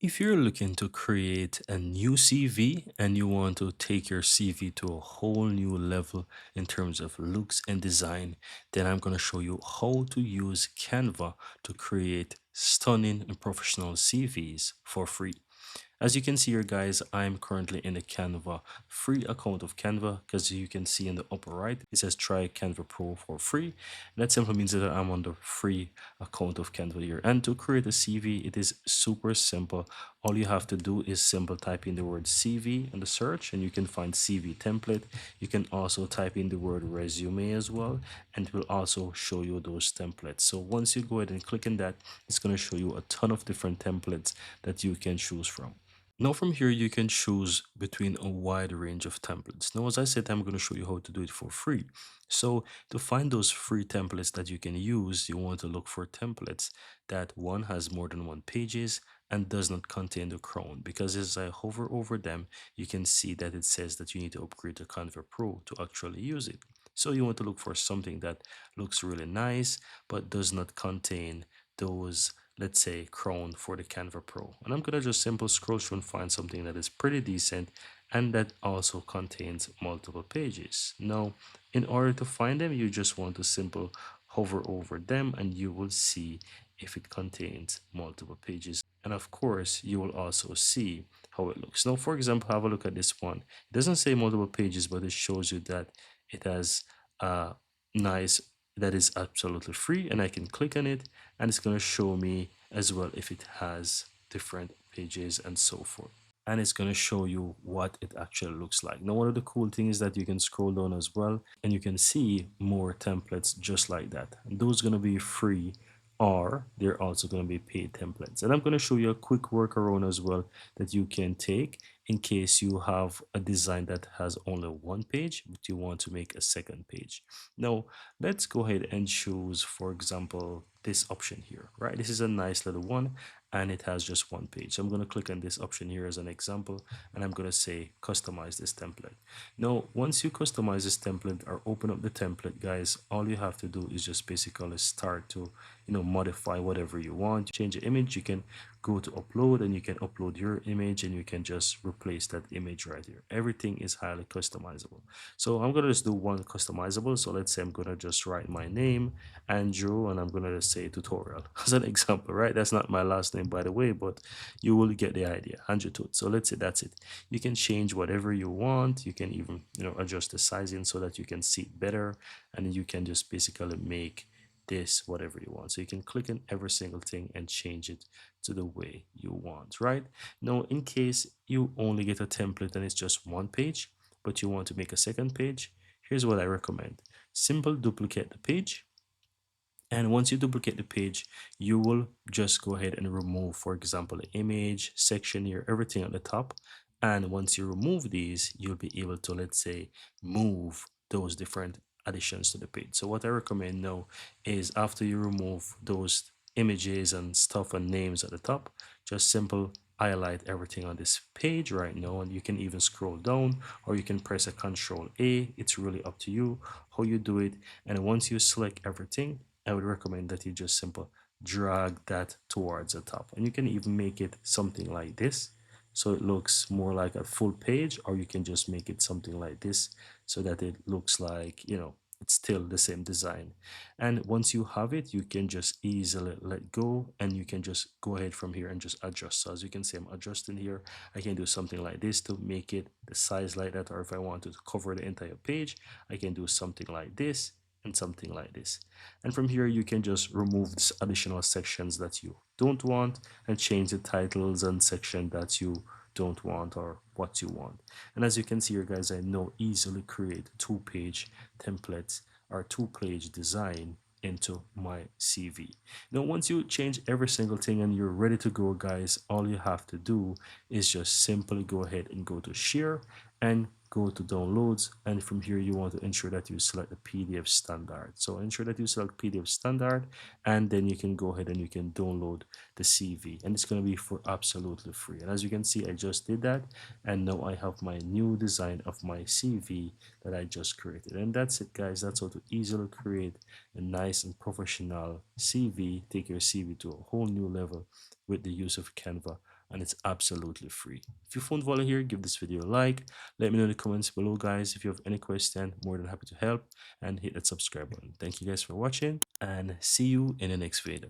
If you're looking to create a new CV and you want to take your CV to a whole new level in terms of looks and design, then I'm going to show you how to use Canva to create stunning and professional CVs for free. As you can see here, guys, I'm currently in the Canva free account of Canva because you can see in the upper right, it says try Canva Pro for free. That simply means that I'm on the free account of Canva here. And to create a CV, it is super simple. All you have to do is simple type in the word CV in the search and you can find CV template. You can also type in the word resume as well, and it will also show you those templates. So once you go ahead and click on that, it's going to show you a ton of different templates that you can choose from. Now from here, you can choose between a wide range of templates. Now, as I said, I'm going to show you how to do it for free. So to find those free templates that you can use, you want to look for templates that one has more than one pages and does not contain the crown. Because as I hover over them, you can see that it says that you need to upgrade to Canva Pro to actually use it. So you want to look for something that looks really nice, but does not contain those, let's say, crown for the Canva Pro. And I'm gonna just simple scroll through and find something that is pretty decent and that also contains multiple pages. Now, in order to find them, you just want to simple hover over them and you will see if it contains multiple pages. And of course, you will also see how it looks. Now, for example, have a look at this one. It doesn't say multiple pages, but it shows you that it has a nice, that is absolutely free, and I can click on it and it's going to show me as well if it has different pages and so forth, and it's going to show you what it actually looks like. Now, one of the cool things is that you can scroll down as well and you can see more templates just like that. And those are going to be free, or they're also going to be paid templates. And I'm going to show you a quick workaround as well that you can take in case you have a design that has only one page but you want to make a second page. Now, let's go ahead and choose, for example, this option here, right? This is a nice little one and it has just one page. So I'm going to click on this option here as an example, and I'm going to say customize this template. Now, once you customize this template or open up the template, guys, all you have to do is just basically start to, modify whatever you want. Change the image, you can go to upload and you can upload your image and you can just replace that image right here. Everything is highly customizable. So I'm going to just do one customizable. So let's say I'm going to just write my name, Andrew, and I'm going to just say tutorial as an example, right? That's not my last name, by the way, but you will get the idea. Andrew Tut. So let's say that's it. You can change whatever you want. You can even, adjust the sizing so that you can see it better, and you can just basically make this whatever you want. So you can click on every single thing and change it to the way you want, right? Now, in case you only get a template and it's just one page, but you want to make a second page, here's what I recommend. Simple duplicate the page, and once you duplicate the page, you will just go ahead and remove, for example, the image section here, everything at the top. And once you remove these, you'll be able to, let's say, move those different additions to the page. So what I recommend now is after you remove those images and stuff and names at the top, just simple highlight everything on this page right now, and you can even scroll down or you can press a Control A. It's really up to you how you do it. And once you select everything, I would recommend that you just simple drag that towards the top, and you can even make it something like this so it looks more like a full page, or you can just make it something like this so that it looks like, it's still the same design. And once you have it, you can just easily let go and you can just go ahead from here and just adjust. So as you can see, I'm adjusting here. I can do something like this to make it the size like that, or if I wanted to cover the entire page, I can do something like this and something like this. And from here, you can just remove these additional sections that you don't want and change the titles and section that you don't want or what you want. And as you can see here, guys, I now easily create two-page templates or two-page design into my CV. Now, once you change every single thing and you're ready to go, guys, all you have to do is just simply go ahead and go to share and go to downloads, and from here you want to ensure that you select the PDF standard. So ensure that you select PDF standard, and then you can go ahead and you can download the CV, and it's going to be for absolutely free. And as you can see, I just did that, and now I have my new design of my CV that I just created. And that's it, guys. That's how to easily create a nice and professional CV, take your CV to a whole new level with the use of Canva and it's absolutely free. If you found value here, give this video a like. Let me know in the comments below, guys. If you have any question, more than happy to help, and hit that subscribe button. Thank you guys for watching, and see you in the next video.